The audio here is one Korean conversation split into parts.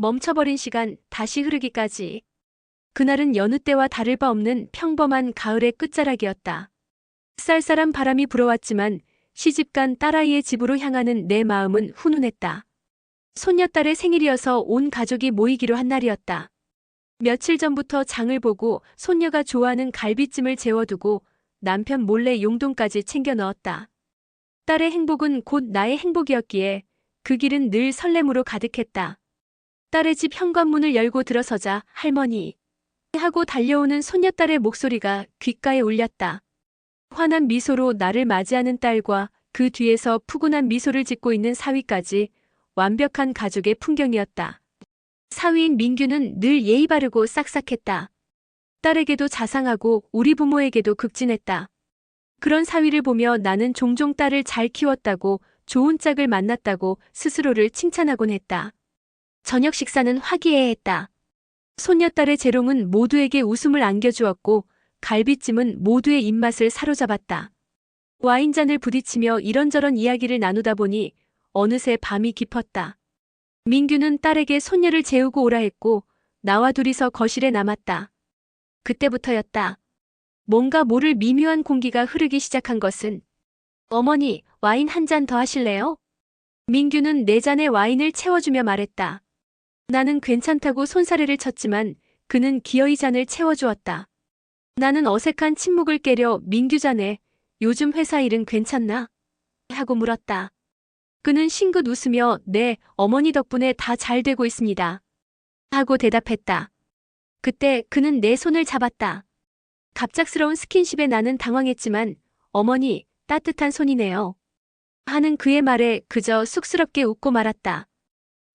멈춰버린 시간 다시 흐르기까지. 그날은 여느 때와 다를 바 없는 평범한 가을의 끝자락이었다. 쌀쌀한 바람이 불어왔지만 시집간 딸아이의 집으로 향하는 내 마음은 훈훈했다. 손녀딸의 생일이어서 온 가족이 모이기로 한 날이었다. 며칠 전부터 장을 보고 손녀가 좋아하는 갈비찜을 재워두고 남편 몰래 용돈까지 챙겨 넣었다. 딸의 행복은 곧 나의 행복이었기에 그 길은 늘 설렘으로 가득했다. 딸의 집 현관문을 열고 들어서자 할머니 하고 달려오는 손녀딸의 목소리가 귓가에 울렸다. 환한 미소로 나를 맞이하는 딸과 그 뒤에서 푸근한 미소를 짓고 있는 사위까지 완벽한 가족의 풍경이었다. 사위인 민규는 늘 예의 바르고 싹싹했다. 딸에게도 자상하고 우리 부모에게도 극진했다. 그런 사위를 보며 나는 종종 딸을 잘 키웠다고 좋은 짝을 만났다고 스스로를 칭찬하곤 했다. 저녁 식사는 화기애애했다. 손녀딸의 재롱은 모두에게 웃음을 안겨주었고 갈비찜은 모두의 입맛을 사로잡았다. 와인잔을 부딪히며 이런저런 이야기를 나누다 보니 어느새 밤이 깊었다. 민규는 딸에게 손녀를 재우고 오라 했고 나와 둘이서 거실에 남았다. 그때부터였다. 뭔가 모를 미묘한 공기가 흐르기 시작한 것은 어머니, 와인 한 잔 더 하실래요? 민규는 내 잔에 와인을 채워주며 말했다. 나는 괜찮다고 손사래를 쳤지만 그는 기어이 잔을 채워주었다. 나는 어색한 침묵을 깨려 민규 잔에 요즘 회사 일은 괜찮나? 하고 물었다. 그는 싱긋 웃으며 네, 어머니 덕분에 다 잘 되고 있습니다. 하고 대답했다. 그때 그는 내 손을 잡았다. 갑작스러운 스킨십에 나는 당황했지만 어머니, 따뜻한 손이네요. 하는 그의 말에 그저 쑥스럽게 웃고 말았다.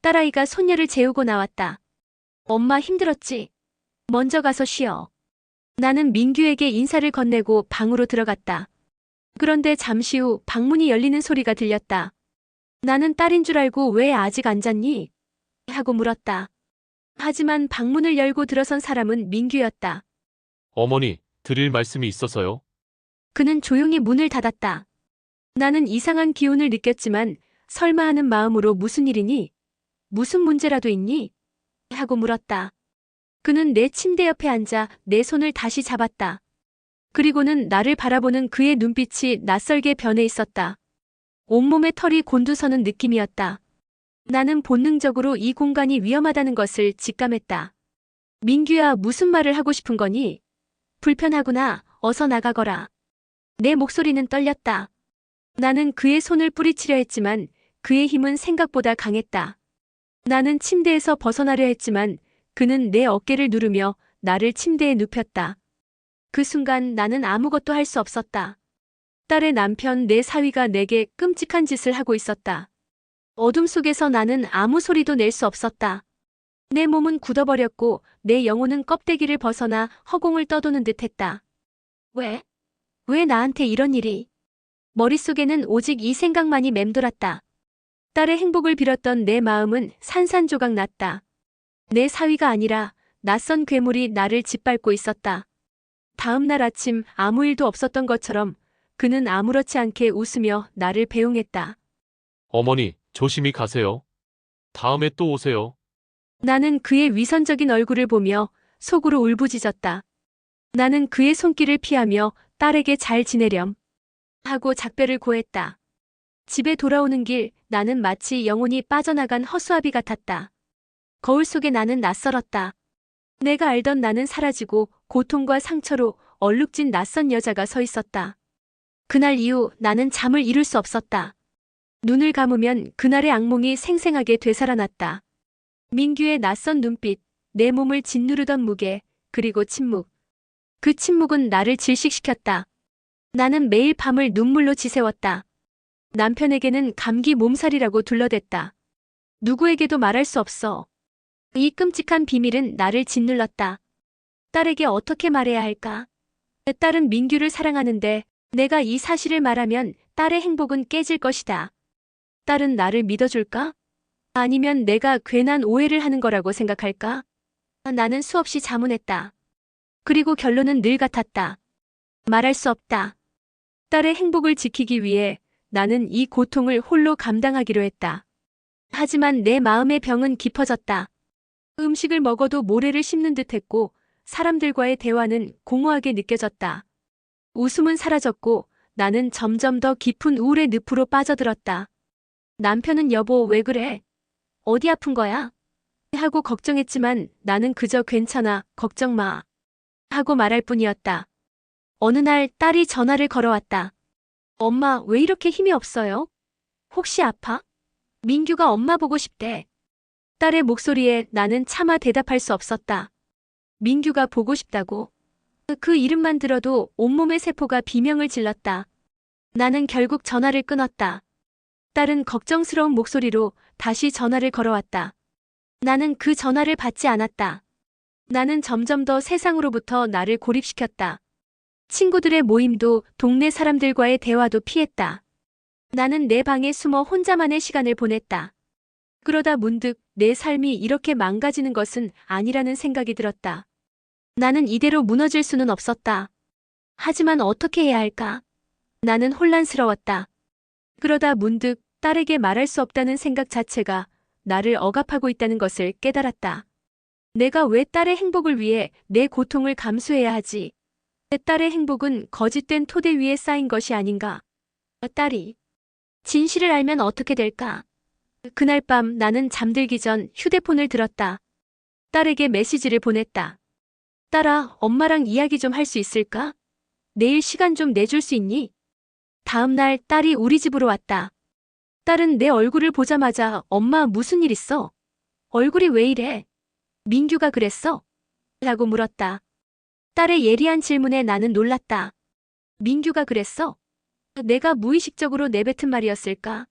딸아이가 손녀를 재우고 나왔다. 엄마 힘들었지? 먼저 가서 쉬어. 나는 민규에게 인사를 건네고 방으로 들어갔다. 그런데 잠시 후 방문이 열리는 소리가 들렸다. 나는 딸인 줄 알고 왜 아직 안 잤니? 하고 물었다. 하지만 방문을 열고 들어선 사람은 민규였다. 어머니, 드릴 말씀이 있어서요. 그는 조용히 문을 닫았다. 나는 이상한 기운을 느꼈지만 설마 하는 마음으로 무슨 일이니? 무슨 문제라도 있니? 하고 물었다. 그는 내 침대 옆에 앉아 내 손을 다시 잡았다. 그리고는 나를 바라보는 그의 눈빛이 낯설게 변해 있었다. 온몸에 털이 곤두서는 느낌이었다. 나는 본능적으로 이 공간이 위험하다는 것을 직감했다. 민규야, 무슨 말을 하고 싶은 거니? 불편하구나. 어서 나가거라. 내 목소리는 떨렸다. 나는 그의 손을 뿌리치려 했지만 그의 힘은 생각보다 강했다. 나는 침대에서 벗어나려 했지만 그는 내 어깨를 누르며 나를 침대에 눕혔다. 그 순간 나는 아무것도 할 수 없었다. 딸의 남편 내 사위가 내게 끔찍한 짓을 하고 있었다. 어둠 속에서 나는 아무 소리도 낼 수 없었다. 내 몸은 굳어버렸고 내 영혼은 껍데기를 벗어나 허공을 떠도는 듯했다. 왜? 왜 나한테 이런 일이? 머릿속에는 오직 이 생각만이 맴돌았다. 딸의 행복을 빌었던 내 마음은 산산조각 났다. 내 사위가 아니라 낯선 괴물이 나를 짓밟고 있었다. 다음 날 아침 아무 일도 없었던 것처럼 그는 아무렇지 않게 웃으며 나를 배웅했다. 어머니, 조심히 가세요. 다음에 또 오세요. 나는 그의 위선적인 얼굴을 보며 속으로 울부짖었다. 나는 그의 손길을 피하며 딸에게 잘 지내렴 하고 작별을 고했다. 집에 돌아오는 길 나는 마치 영혼이 빠져나간 허수아비 같았다. 거울 속에 나는 낯설었다. 내가 알던 나는 사라지고 고통과 상처로 얼룩진 낯선 여자가 서 있었다. 그날 이후 나는 잠을 이룰 수 없었다. 눈을 감으면 그날의 악몽이 생생하게 되살아났다. 민규의 낯선 눈빛, 내 몸을 짓누르던 무게, 그리고 침묵. 그 침묵은 나를 질식시켰다. 나는 매일 밤을 눈물로 지새웠다. 남편에게는 감기 몸살이라고 둘러댔다. 누구에게도 말할 수 없어. 이 끔찍한 비밀은 나를 짓눌렀다. 딸에게 어떻게 말해야 할까? 딸은 민규를 사랑하는데 내가 이 사실을 말하면 딸의 행복은 깨질 것이다. 딸은 나를 믿어줄까? 아니면 내가 괜한 오해를 하는 거라고 생각할까? 나는 수없이 자문했다. 그리고 결론은 늘 같았다. 말할 수 없다. 딸의 행복을 지키기 위해 나는 이 고통을 홀로 감당하기로 했다. 하지만 내 마음의 병은 깊어졌다. 음식을 먹어도 모래를 씹는 듯했고 사람들과의 대화는 공허하게 느껴졌다. 웃음은 사라졌고 나는 점점 더 깊은 우울의 늪으로 빠져들었다. 남편은 여보, 왜 그래? 어디 아픈 거야? 하고 걱정했지만 나는 그저 괜찮아, 걱정 마. 하고 말할 뿐이었다. 어느 날 딸이 전화를 걸어왔다. 엄마, 왜 이렇게 힘이 없어요? 혹시 아파? 민규가 엄마 보고 싶대. 딸의 목소리에 나는 차마 대답할 수 없었다. 민규가 보고 싶다고. 그 이름만 들어도 온몸의 세포가 비명을 질렀다. 나는 결국 전화를 끊었다. 딸은 걱정스러운 목소리로 다시 전화를 걸어왔다. 나는 그 전화를 받지 않았다. 나는 점점 더 세상으로부터 나를 고립시켰다. 친구들의 모임도 동네 사람들과의 대화도 피했다. 나는 내 방에 숨어 혼자만의 시간을 보냈다. 그러다 문득 내 삶이 이렇게 망가지는 것은 아니라는 생각이 들었다. 나는 이대로 무너질 수는 없었다. 하지만 어떻게 해야 할까? 나는 혼란스러웠다. 그러다 문득 딸에게 말할 수 없다는 생각 자체가 나를 억압하고 있다는 것을 깨달았다. 내가 왜 딸의 행복을 위해 내 고통을 감수해야 하지? 내 딸의 행복은 거짓된 토대 위에 쌓인 것이 아닌가? 딸이 진실을 알면 어떻게 될까? 그날 밤 나는 잠들기 전 휴대폰을 들었다. 딸에게 메시지를 보냈다. 딸아, 엄마랑 이야기 좀 할 수 있을까? 내일 시간 좀 내줄 수 있니? 다음 날 딸이 우리 집으로 왔다. 딸은 내 얼굴을 보자마자 엄마 무슨 일 있어? 얼굴이 왜 이래? 민규가 그랬어? 라고 물었다. 딸의 예리한 질문에 나는 놀랐다. 민규가 그랬어? 내가 무의식적으로 내뱉은 말이었을까?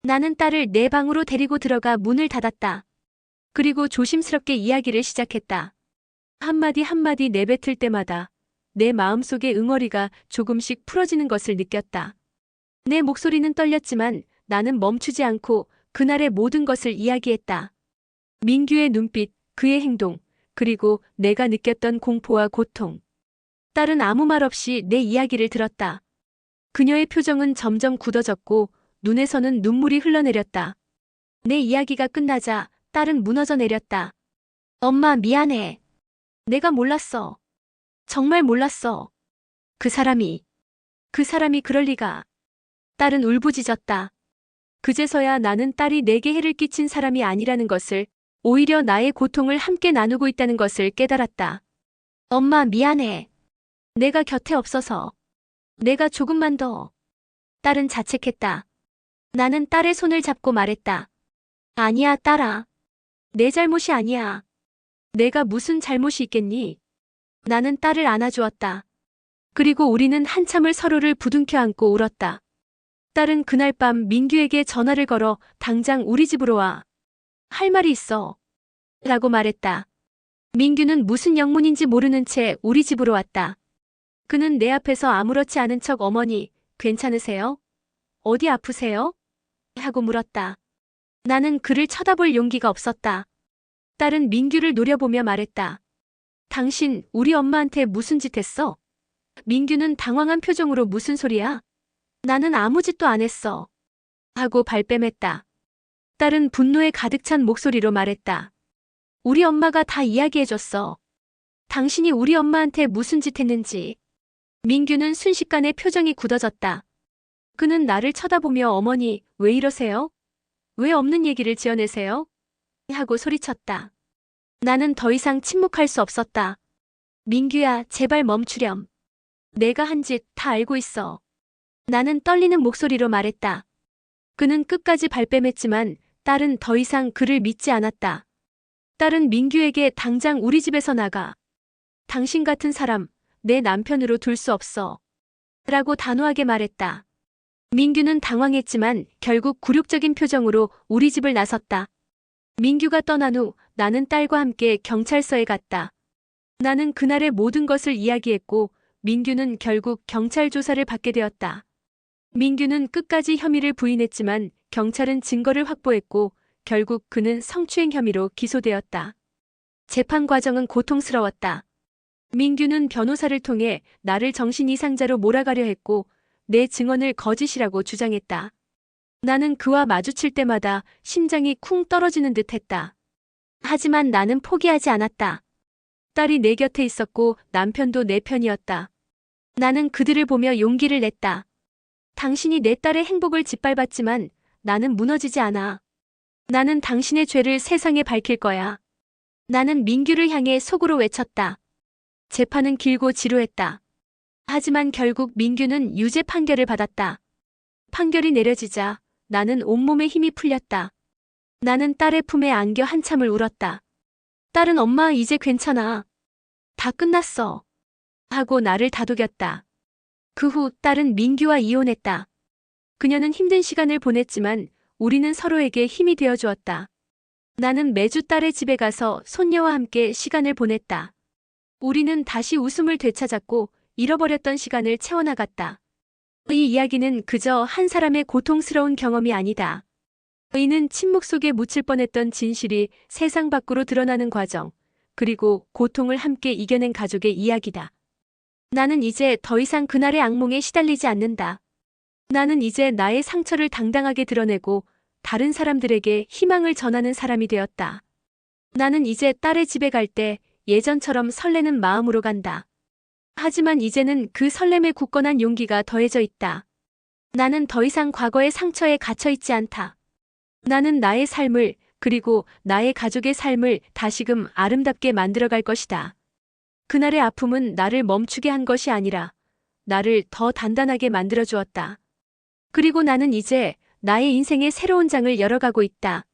나는 딸을 내 방으로 데리고 들어가 문을 닫았다. 그리고 조심스럽게 이야기를 시작했다. 한마디 한마디 내뱉을 때마다 내 마음속의 응어리가 조금씩 풀어지는 것을 느꼈다. 내 목소리는 떨렸지만 나는 멈추지 않고 그날의 모든 것을 이야기했다. 민규의 눈빛, 그의 행동, 그리고 내가 느꼈던 공포와 고통. 딸은 아무 말 없이 내 이야기를 들었다. 그녀의 표정은 점점 굳어졌고 눈에서는 눈물이 흘러내렸다. 내 이야기가 끝나자 딸은 무너져 내렸다. 엄마, 미안해. 내가 몰랐어. 정말 몰랐어. 그 사람이 그럴 리가. 딸은 울부짖었다. 그제서야 나는 딸이 내게 해를 끼친 사람이 아니라는 것을, 오히려 나의 고통을 함께 나누고 있다는 것을 깨달았다. 엄마, 미안해. 내가 곁에 없어서. 내가 조금만 더. 딸은 자책했다. 나는 딸의 손을 잡고 말했다. 아니야, 딸아. 내 잘못이 아니야. 내가 무슨 잘못이 있겠니? 나는 딸을 안아주었다. 그리고 우리는 한참을 서로를 부둥켜 안고 울었다. 딸은 그날 밤 민규에게 전화를 걸어 당장 우리 집으로 와. 할 말이 있어. 라고 말했다. 민규는 무슨 영문인지 모르는 채 우리 집으로 왔다. 그는 내 앞에서 아무렇지 않은 척 어머니, 괜찮으세요? 어디 아프세요? 하고 물었다. 나는 그를 쳐다볼 용기가 없었다. 딸은 민규를 노려보며 말했다. 당신 우리 엄마한테 무슨 짓 했어? 민규는 당황한 표정으로 무슨 소리야? 나는 아무 짓도 안 했어. 하고 발뺌했다. 딸은 분노에 가득 찬 목소리로 말했다. 우리 엄마가 다 이야기해줬어. 당신이 우리 엄마한테 무슨 짓 했는지. 민규는 순식간에 표정이 굳어졌다. 그는 나를 쳐다보며 어머니, 왜 이러세요? 왜 없는 얘기를 지어내세요? 하고 소리쳤다. 나는 더 이상 침묵할 수 없었다. 민규야, 제발 멈추렴. 내가 한 짓 다 알고 있어. 나는 떨리는 목소리로 말했다. 그는 끝까지 발뺌했지만 딸은 더 이상 그를 믿지 않았다. 딸은 민규에게 당장 우리 집에서 나가. 당신 같은 사람, 내 남편으로 둘 수 없어. 라고 단호하게 말했다. 민규는 당황했지만 결국 굴욕적인 표정으로 우리 집을 나섰다. 민규가 떠난 후 나는 딸과 함께 경찰서에 갔다. 나는 그날의 모든 것을 이야기했고 민규는 결국 경찰 조사를 받게 되었다. 민규는 끝까지 혐의를 부인했지만 경찰은 증거를 확보했고 결국 그는 성추행 혐의로 기소되었다. 재판 과정은 고통스러웠다. 민규는 변호사를 통해 나를 정신 이상자로 몰아가려 했고 내 증언을 거짓이라고 주장했다. 나는 그와 마주칠 때마다 심장이 쿵 떨어지는 듯 했다. 하지만 나는 포기하지 않았다. 딸이 내 곁에 있었고 남편도 내 편이었다. 나는 그들을 보며 용기를 냈다. 당신이 내 딸의 행복을 짓밟았지만 나는 무너지지 않아. 나는 당신의 죄를 세상에 밝힐 거야. 나는 민규를 향해 속으로 외쳤다. 재판은 길고 지루했다. 하지만 결국 민규는 유죄 판결을 받았다. 판결이 내려지자 나는 온몸에 힘이 풀렸다. 나는 딸의 품에 안겨 한참을 울었다. 딸은 엄마 이제 괜찮아. 다 끝났어. 하고 나를 다독였다. 그 후 딸은 민규와 이혼했다. 그녀는 힘든 시간을 보냈지만 우리는 서로에게 힘이 되어 주었다. 나는 매주 딸의 집에 가서 손녀와 함께 시간을 보냈다. 우리는 다시 웃음을 되찾았고 잃어버렸던 시간을 채워나갔다. 이 이야기는 그저 한 사람의 고통스러운 경험이 아니다. 이는 침묵 속에 묻힐 뻔했던 진실이 세상 밖으로 드러나는 과정, 그리고 고통을 함께 이겨낸 가족의 이야기다. 나는 이제 더 이상 그날의 악몽에 시달리지 않는다. 나는 이제 나의 상처를 당당하게 드러내고 다른 사람들에게 희망을 전하는 사람이 되었다. 나는 이제 딸의 집에 갈 때 예전처럼 설레는 마음으로 간다. 하지만 이제는 그 설렘에 굳건한 용기가 더해져 있다. 나는 더 이상 과거의 상처에 갇혀 있지 않다. 나는 나의 삶을, 그리고 나의 가족의 삶을 다시금 아름답게 만들어갈 것이다. 그날의 아픔은 나를 멈추게 한 것이 아니라 나를 더 단단하게 만들어 주었다. 그리고 나는 이제 나의 인생의 새로운 장을 열어가고 있다.